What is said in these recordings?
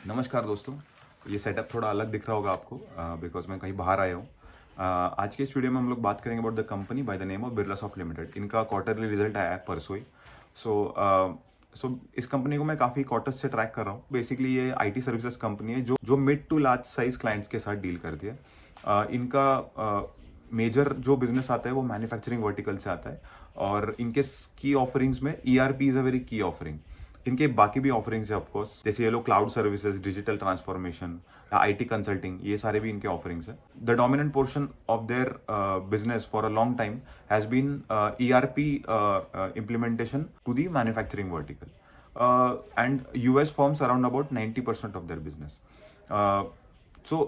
नमस्कार दोस्तों। ये सेटअप थोड़ा अलग दिख रहा होगा आपको बिकॉज मैं कहीं बाहर आया हूँ। आज के इस वीडियो में हम लोग बात करेंगे about the company by the name of Birla soft limited. इनका क्वार्टरली रिजल्ट आया है परसों ही। सो इस कंपनी को मैं काफ़ी क्वार्टर्स से ट्रैक कर रहा हूँ। बेसिकली ये आईटी सर्विसेज कंपनी है जो mid to large size clients के साथ डील करती है। इनका मेजर जो बिजनेस आता है वो मैन्युफैक्चरिंग वर्टिकल से आता है और इनके की ऑफरिंग्स में ERP is a very key offering. इनके बाकी भी ऑफरिंग्स है ऑफकोर्स, जैसे ये लोग cloud services, digital transformation, IT consulting, ये सारे भी इनके ऑफरिंग्स है। The dominant portion of their business for a long time has been ERP implementation to the manufacturing vertical, and US forms around about 90% of their business. सो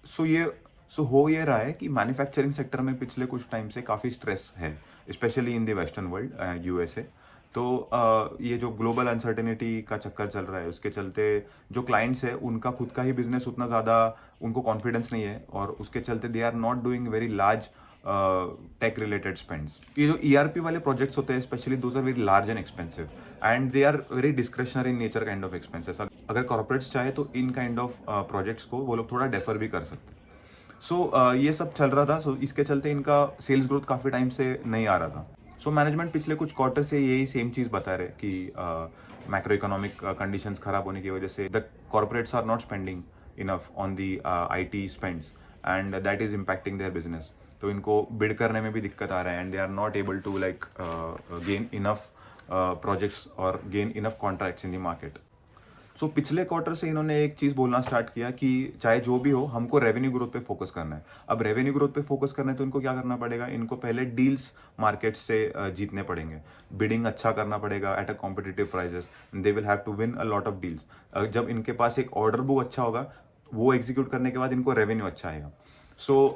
सो ये सो हो ये रहा है कि मैन्युफैक्चरिंग सेक्टर में पिछले कुछ टाइम से काफ़ी स्ट्रेस है, specially in the western world, USA. तो ये जो ग्लोबल अनसर्टेनिटी का चक्कर चल रहा है उसके चलते जो क्लाइंट्स है उनका खुद का ही बिजनेस उतना ज़्यादा उनको कॉन्फिडेंस नहीं है और उसके चलते they are not doing very large tech related spends. ये जो ईआरपी वाले प्रोजेक्ट्स होते हैं specially those are very large and expensive and they are very discretionary in nature kind of expenses. अगर कॉर्पोरेट्स चाहे तो इन काइंड ऑफ प्रोजेक्ट्स को वो लोग थोड़ा डेफर भी कर सकते हैं। ये सब चल रहा था। इसके चलते इनका सेल्स ग्रोथ काफ़ी टाइम से नहीं आ रहा था। मैनेजमेंट पिछले कुछ क्वार्टर से यही सेम चीज़ बता रहे कि मैक्रो इकोनॉमिक कंडीशंस खराब होने की वजह से the corporates are not spending enough on the IT spends and that is impacting their business. तो इनको बिड करने में भी दिक्कत आ रहा है and they are not able to like gain enough projects और gain enough contracts in the market. पिछले क्वार्टर से इन्होंने एक चीज़ बोलना स्टार्ट किया कि चाहे जो भी हो हमको रेवेन्यू ग्रोथ पे फोकस करना है। अब रेवेन्यू ग्रोथ पे फोकस करना है तो इनको क्या करना पड़ेगा, इनको पहले डील्स मार्केट से जीतने पड़ेंगे, बिडिंग अच्छा करना पड़ेगा at a competitive prices, they will have to win a lot of deals. जब इनके पास एक ऑर्डर बुक अच्छा होगा वो एग्जीक्यूट करने के बाद इनको रेवेन्यू अच्छा आएगा।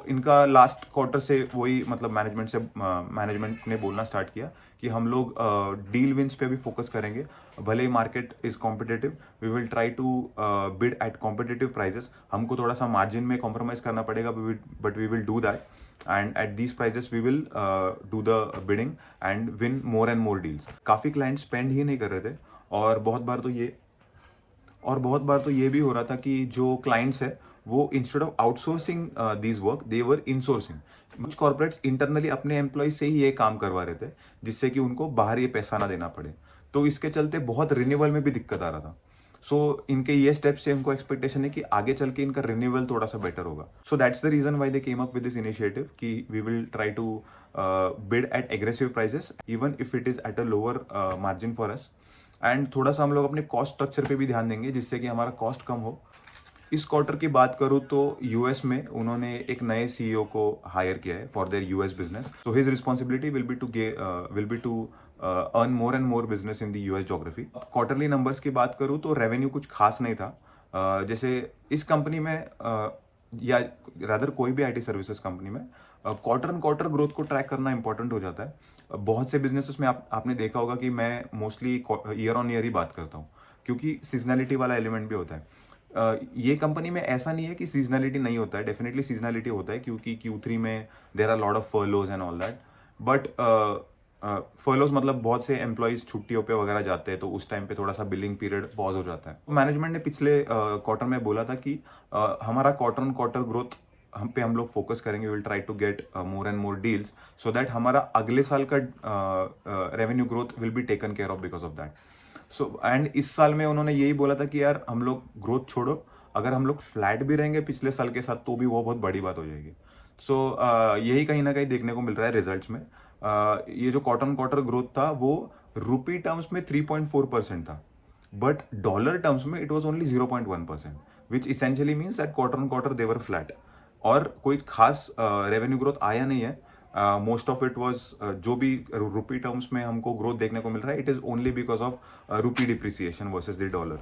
इनका लास्ट क्वार्टर से वही मतलब मैनेजमेंट ने बोलना स्टार्ट किया कि हम लोग डील विंस पे भी फोकस करेंगे। भले ही market is competitive, we will try to bid at competitive prices. हमको थोड़ा सा मार्जिन में कॉम्प्रोमाइज करना पड़ेगा but we will do that and at these prices we will do the bidding and win more and more deals. काफ़ी client spend ही नहीं कर रहे थे और बहुत बार तो ये भी हो रहा था कि जो क्लाइंट्स है वो instead of outsourcing this work they were insourcing. कुछ कॉर्पोरेट्स इंटरनली अपने एम्प्लॉय से ही ये काम करवा रहे थे जिससे कि उनको बाहर ये पैसा ना देना पड़े। तो इसके चलते बहुत रिन्यूअल में भी दिक्कत आ रहा था। इनके ये स्टेप से इनको एक्सपेक्टेशन है कि आगे चल के इनका रिन्यूअल थोड़ा सा बेटर होगा। That's the reason why they came up with this initiative कि we will try to bid at aggressive prices even if it is at a lower margin for us and थोड़ा सा हम लोग अपने cost structure पे भी ध्यान देंगे जिससे कि हमारा कॉस्ट कम हो। इस क्वार्टर की बात करूँ तो यूएस में उन्होंने एक नए सीईओ को हायर किया है for their US business. His responsibility will be to earn more and more business in the US geography. Quarterly numbers की बात करूँ तो रेवेन्यू कुछ खास नहीं था। जैसे इस कंपनी में या रादर कोई भी आईटी सर्विसेज कंपनी में क्वार्टर एंड क्वार्टर ग्रोथ को ट्रैक करना इंपॉर्टेंट हो जाता है। बहुत से बिजनेसेस में आपने देखा होगा कि मैं मोस्टली ईयर ऑन ईयर ही बात करता हूँ क्योंकि सीजनलिटी वाला एलिमेंट भी होता है। ये कंपनी में ऐसा नहीं है कि सीजनलिटी नहीं होता है, डेफिनेटली सीजनलिटी होता है क्योंकि Q3 में there are lot of furloughs and all that. But furloughs मतलब बहुत से एम्प्लॉयज छुट्टियों पे वगैरह जाते हैं तो उस टाइम पे थोड़ा सा बिलिंग पीरियड पॉज हो जाता है। मैनेजमेंट ने पिछले क्वार्टर में बोला था कि हमारा क्वार्टर ऑन क्वार्टर ग्रोथ हम लोग फोकस करेंगे, will try to get more and more deals so that हमारा अगले साल का revenue growth will be taken care of because of that. And इस साल में उन्होंने यही बोला था कि यार हम लोग ग्रोथ छोड़ो, अगर हम लोग फ्लैट भी रहेंगे पिछले साल के साथ तो भी वो बहुत बड़ी बात हो जाएगी। यही कहीं ना कहीं देखने को मिल रहा है रिजल्ट्स में। ये जो क्वार्टर ग्रोथ था वो रुपी टर्म्स में 3.4% था बट डॉलर टर्म्स में it was only 0.1%, which essentially means that quarter they were flat और कोई खास रेवेन्यू ग्रोथ आया नहीं है। मोस्ट ऑफ इट वॉज जो भी रुपी टर्म्स में हमको ग्रोथ देखने को मिल रहा है it is only because of rupee depreciation versus the dollar.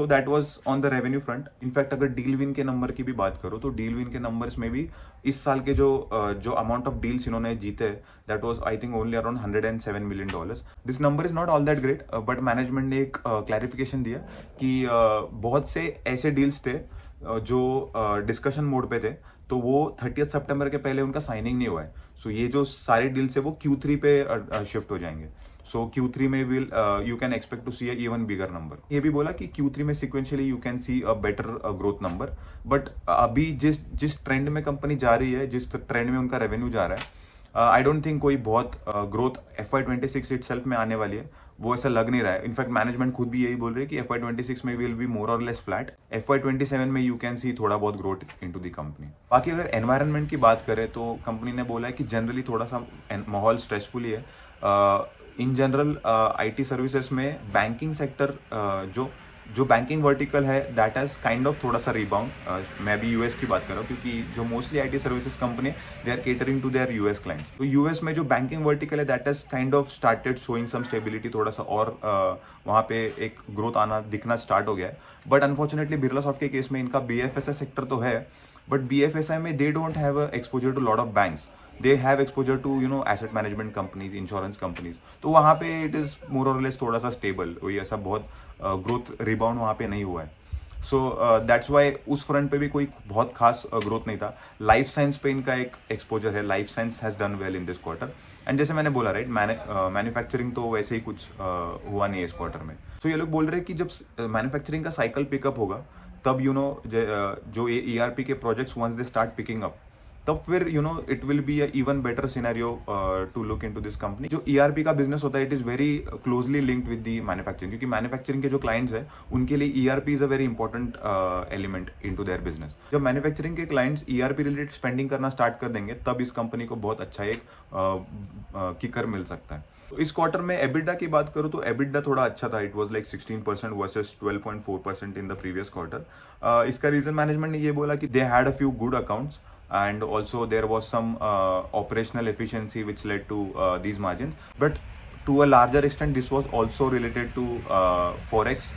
That was on the revenue front. In fact अगर डील विन के नंबर की भी बात करो तो डील विन के नंबर्स में भी इस साल के जो अमाउंट ऑफ डील्स इन्होंने जीते that was I think only around $107 million। This number is not all that great but management ने एक क्लैरिफिकेशन दिया कि बहुत से ऐसे डील्स थे जो डिस्कशन मोड पे थे तो वो 30 सितंबर के पहले उनका साइनिंग नहीं हुआ है। ये जो सारे डील्स है वो Q3 पे शिफ्ट हो जाएंगे सो Q3 में will you can expect to see a even bigger number. ये भी बोला कि Q3 में sequentially you can see a better growth number. But अभी जिस जिस ट्रेंड में कंपनी जा रही है, जिस ट्रेंड में उनका रेवेन्यू जा रहा है, आई डोंट थिंक कोई बहुत ग्रोथ FY26 इटसेल्फ में आने वाली है, वो ऐसा लग नहीं रहा है। इनफैक्ट मैनेजमेंट खुद भी यही बोल रही है कि FY26 में विल बी मोर और लेस फ्लैट। FY27 में यू कैन सी थोड़ा बहुत ग्रोथ इनटू द कंपनी। बाकी अगर एनवायरनमेंट की बात करें तो कंपनी ने बोला है कि जनरली थोड़ा सा माहौल स्ट्रेसफुल ही है। इन जनरल IT सर्विसेज में बैंकिंग सेक्टर, जो जो बैंकिंग वर्टिकल है, दैट हैज़ काइंड ऑफ थोड़ा सा रिबाउंड। मैं भी US की बात कर रहा हूँ क्योंकि जो mostly IT services company they are catering to their US clients. तो US में जो बैंकिंग वर्टिकल है that has kind of started showing some stability, थोड़ा सा और वहाँ पे एक ग्रोथ आना दिखना स्टार्ट हो गया है। बट अनफॉर्चुनेटली बिरला सॉफ्ट के केस में इनका BFSI सेक्टर तो है, बट BFSI में they don't have exposure to lot of banks, they have exposure to asset management companies, insurance companies. तो वहाँ पे इट इज़ मोर और लेस थोड़ा सा स्टेबल, कोई ऐसा बहुत ग्रोथ रिबाउंड वहाँ पे नहीं हुआ है। सो दैट्स वाई उस फ्रंट पे भी कोई बहुत खास ग्रोथ नहीं था। लाइफ साइंस पे इनका एक एक्सपोजर है, life science has done well in this quarter. And जैसे मैंने बोला राइट, मैन्युफैक्चरिंग तो वैसे ही कुछ हुआ नहीं है इस क्वार्टर में। सो ये लोग बोल रहे हैं कि जब मैन्युफैक्चरिंग का साइकिल पिकअप होगा तब जो ERP के projects once they start picking up, तब फिर it will be a even better scenario to look into this company. जो ERP का बिजनेस होता है it is very closely linked with the manufacturing, क्योंकि मैन्युफैक्चरिंग के जो क्लाइंट्स हैं उनके लिए ERP is a very important element into their business. जब मैन्युफैक्चरिंग के क्लाइंट्स ERP रिलेटेड स्पेंडिंग करना स्टार्ट कर देंगे तब इस कंपनी को बहुत अच्छा एक किकर मिल सकता है। तो इस क्वार्टर में एबिडा की बात करूँ तो एबिडा थोड़ा अच्छा था, it was like 16% versus 12.4% in the previous quarter. इसका रीजन मैनेजमेंट ने ये बोला कि they had a few good accounts and also there was some operational efficiency which led to these margins, but to a larger extent this was also related to forex,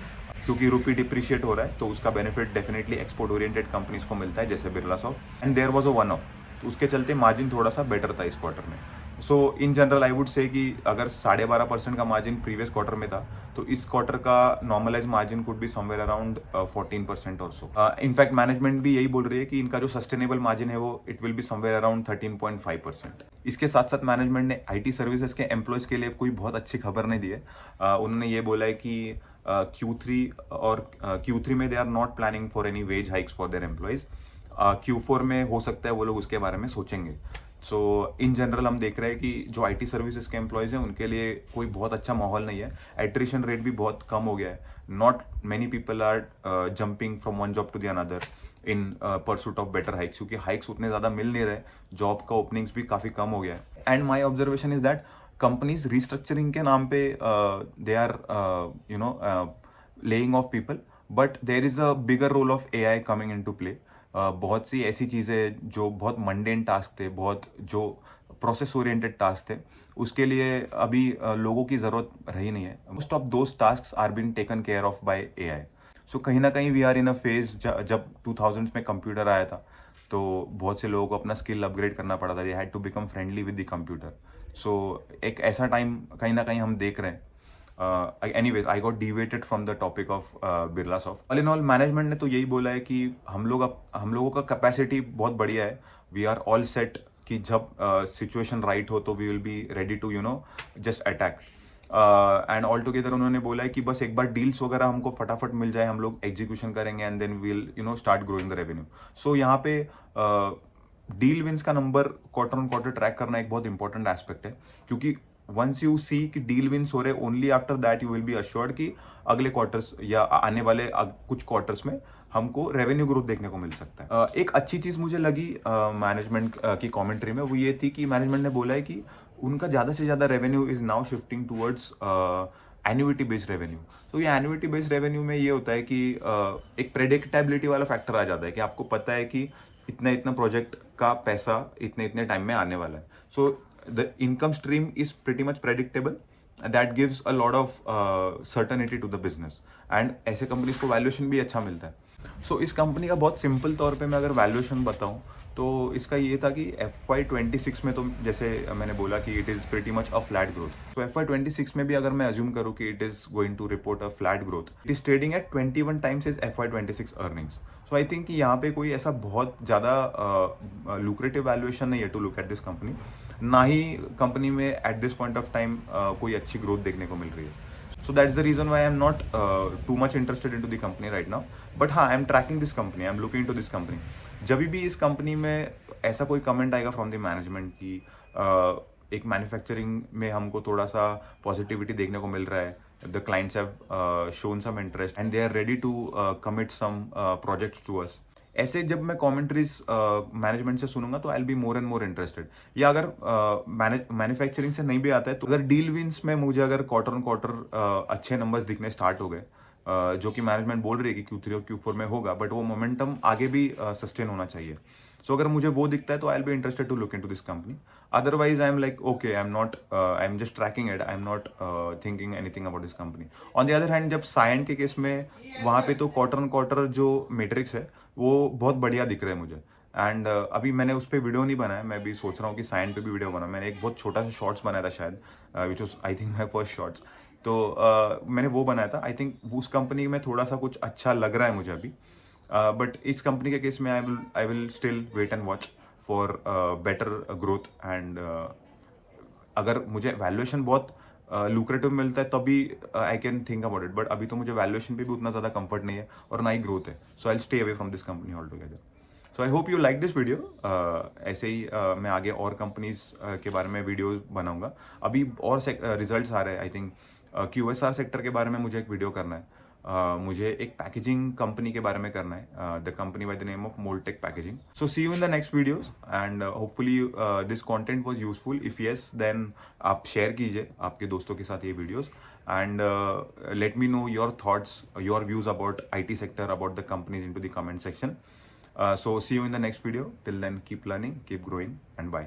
क्योंकि रुपी depreciate हो रहा है तो उसका benefit definitely export oriented companies को मिलता है जैसे Birlasoft. And there was a one off, तो उसके चलते मार्जिन थोड़ा सा बेटर था इस क्वार्टर में। सो in general I would say कि अगर 12.5% का मार्जिन प्रीवियस क्वार्टर में था तो इस क्वार्टर का normalize margin could be somewhere around 14% or so. In fact management भी यही बोल रही है कि इनका जो सस्टेनेबल मार्जिन है वो it will B somewhere around 13.5%। इसके साथ साथ मैनेजमेंट ने IT सर्विसेज के एम्प्लॉयज़ के लिए कोई बहुत अच्छी खबर नहीं दी है। उन्होंने ये बोला है कि Q3 में they are not planning for any wage hikes for their employees. Q4 में हो सकता है वो लोग उसके बारे में सोचेंगे। सो इन जनरल हम देख रहे हैं कि जो IT सर्विसेज के एम्प्लॉयज़ हैं उनके लिए कोई बहुत अच्छा माहौल नहीं है। एट्रिशन रेट भी बहुत कम हो गया है। Not many people are jumping from one job to the another in pursuit of better hikes, क्योंकि हाइक्स उतने ज़्यादा मिल नहीं रहे, जॉब का ओपनिंग्स भी काफ़ी कम हो गया है। And my observation is that companies restructuring के नाम पे they are laying off people, but there is a bigger role of AI coming in to play. बहुत सी ऐसी चीज़ें जो बहुत मंडेन टास्क थे, बहुत जो प्रोसेस ओरिएंटेड टास्क थे, उसके लिए अभी लोगों की ज़रूरत रही नहीं है। Most of those task are been taken care of by AI। So कहीं ना कहीं we are in a phase, जब 2000s में कंप्यूटर आया था तो बहुत से लोगों को अपना स्किल अपग्रेड करना पड़ा था, they had to become friendly with the computer. So एक ऐसा टाइम कहीं ना कहीं हम देख रहे हैं। Anyways I got deviated from the topic of Birla soft. All in all management ने तो यही बोला है कि हम लोगों का कैपेसिटी बहुत बढ़िया है, वी आर ऑल सेट कि जब सिचुएशन राइट हो तो we will be ready to just attack. And all together उन्होंने बोला है कि बस एक बार डील्स वगैरह हमको फटाफट मिल जाए, हम लोग एग्जीक्यूशन करेंगे and then will start growing the revenue. So यहाँ पे डील विंस का number quarter on quarter track करना एक बहुत इंपॉर्टेंट एस्पेक्ट है, क्योंकि वंस यू सी कि डील विंस हो रहे, only after that you will be assured कि अगले क्वार्टर्स या आने वाले कुछ क्वार्टर्स में हमको रेवेन्यू ग्रोथ देखने को मिल सकता है। एक अच्छी चीज़ मुझे लगी मैनेजमेंट की कमेंट्री में, वो ये थी कि मैनेजमेंट ने बोला है कि उनका ज़्यादा से ज़्यादा revenue is now shifting towards annuity based revenue. तो ये एन्युइटी बेस्ड रेवेन्यू में ये होता है कि एक प्रेडिक्टेबिलिटी वाला फैक्टर आ जाता है कि आपको पता है कि इतना इतना प्रोजेक्ट का पैसा इतने इतने टाइम में आने वाला है। So the income stream is pretty much predictable, that gives a lot of certainty to the business, and ऐसे कंपनीज को वैल्यूएशन भी अच्छा मिलता है। सो इस कंपनी का बहुत सिंपल तौर पे मैं अगर वैल्यूएशन बताऊं तो इसका ये था कि FY26 में तो जैसे मैंने बोला कि it is pretty much a flat growth. तो FY26 में भी अगर मैं अज्यूम करूँ कि it is going to report a flat growth, it is trading at 21 times is FY26 earnings. So I think कि यहाँ पे कोई ऐसा बहुत ज़्यादा लुक्रेटिव वैल्यूएशन नहीं है to look at this company. ना ही कंपनी में at this point of time कोई अच्छी ग्रोथ देखने को मिल रही है. So that's the reason why I'm not too much interested into the company right now. But हाँ, I'm tracking this company, I'm looking into this company. जब भी इस कंपनी में ऐसा कोई कमेंट आएगा फ्रॉम द मैनेजमेंट की एक मैन्युफैक्चरिंग में हमको थोड़ा सा पॉजिटिविटी देखने को मिल रहा है, the clients have shown some interest and they are ready to commit some projects to us, ऐसे जब मैं कमेंट्रीज मैनेजमेंट से सुनूंगा तो I will be more and more interested. या अगर मैन्युफैक्चरिंग से नहीं भी आता है तो अगर डील विंस में मुझे अगर क्वार्टर ऑन क्वार्टर अच्छे नंबर्स दिखने स्टार्ट हो गए, जो कि मैनेजमेंट बोल रही है कि Q3 और Q4 में होगा, बट वो मोमेंटम आगे भी सस्टेन होना चाहिए. सो अगर मुझे वो दिखता है तो I will be interested to look into this company. Otherwise I am like okay, I am just tracking it, I am not thinking anything about this company. On the other hand जब साइंट के case में वहाँ पे तो quarter on quarter जो metrics है वो बहुत बढ़िया दिख रहा है मुझे. एंड अभी मैंने उस पर वीडियो नहीं बनाया, मैं भी सोच रहा हूँ कि साइंट पे भी वीडियो बनाऊँ. मैंने एक बहुत छोटा सा शॉर्ट्स बनाया था शायद, which was I think my first shorts. तो मैंने वो बनाया था. आई थिंक उस कंपनी में थोड़ा सा कुछ अच्छा लग रहा है मुझे अभी. बट इस कंपनी के केस में I will still wait and watch for better growth. And अगर मुझे वैल्यूएशन बहुत लुक्रेटिव मिलता है तभी I can think about it. But अभी तो मुझे वैल्यूएशन पे भी उतना ज़्यादा कंफर्ट नहीं है और ना ही ग्रोथ है. So I will stay away from this company all together. So I hope you like this video. ऐसे ही मैं आगे और कंपनीज के बारे में वीडियो बनाऊंगा. अभी और रिजल्ट्स आ रहे हैं. आई थिंक QSR सेक्टर के बारे में मुझे एक वीडियो करना है. मुझे एक पैकेजिंग कंपनी के बारे में करना है, the company by the name of Moldtek packaging. So see you in the next videos and hopefully this content was useful. If yes then आप शेयर कीजिए आपके दोस्तों के साथ ये videos and let me know your thoughts, your views about IT sector, about the companies into the comment section. So see you in the next video. Till then, keep learning, keep growing, and bye.